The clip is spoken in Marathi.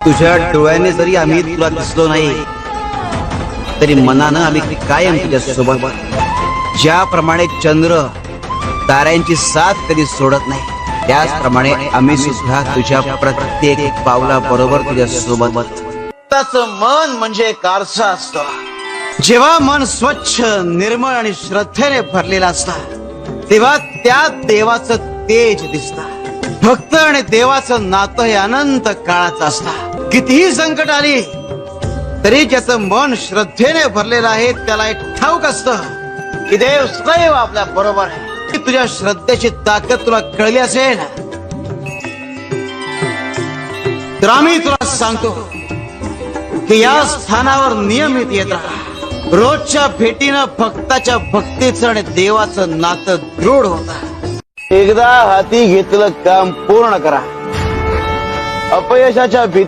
तुझ्या डोळ्याने जरी आम्ही तुला दिसलो नाही तरी मनानं आम्ही कायम तुझ्या सोबत. ज्याप्रमाणे चंद्र ताऱ्यांची साथ कधी सोडत नाही त्याचप्रमाणे आम्ही सुद्धा तुझ्या प्रत्येक पावला बरोबर तुझ्या सोबत. मन म्हणजे एक आरसा असतो. जेव्हा मन स्वच्छ निर्मळ आणि श्रद्धेने भरलेला असता तेव्हा त्या देवाचं तेज दिसतं. भक्त आणि देवाचं नातं हे अनंत काळाचं असतं. कितीही संकट आली तरी ज्याचं मन श्रद्धेने भरलेलं आहे त्याला एक ठाऊक असतं की देव सदैव आपल्या बरोबर आहे. तुझ्या श्रद्धेची ताकद तुला कळली असेल तर आम्ही तुला सांगतो की या स्थानावर नियमित येत राहा. रोजच्या भेटीनं भक्ताच्या भक्तीचं आणि देवाचं नातं दृढ होतं. एकदा हाती घेतलं काम पूर्ण करा. अपयशाच्या भीती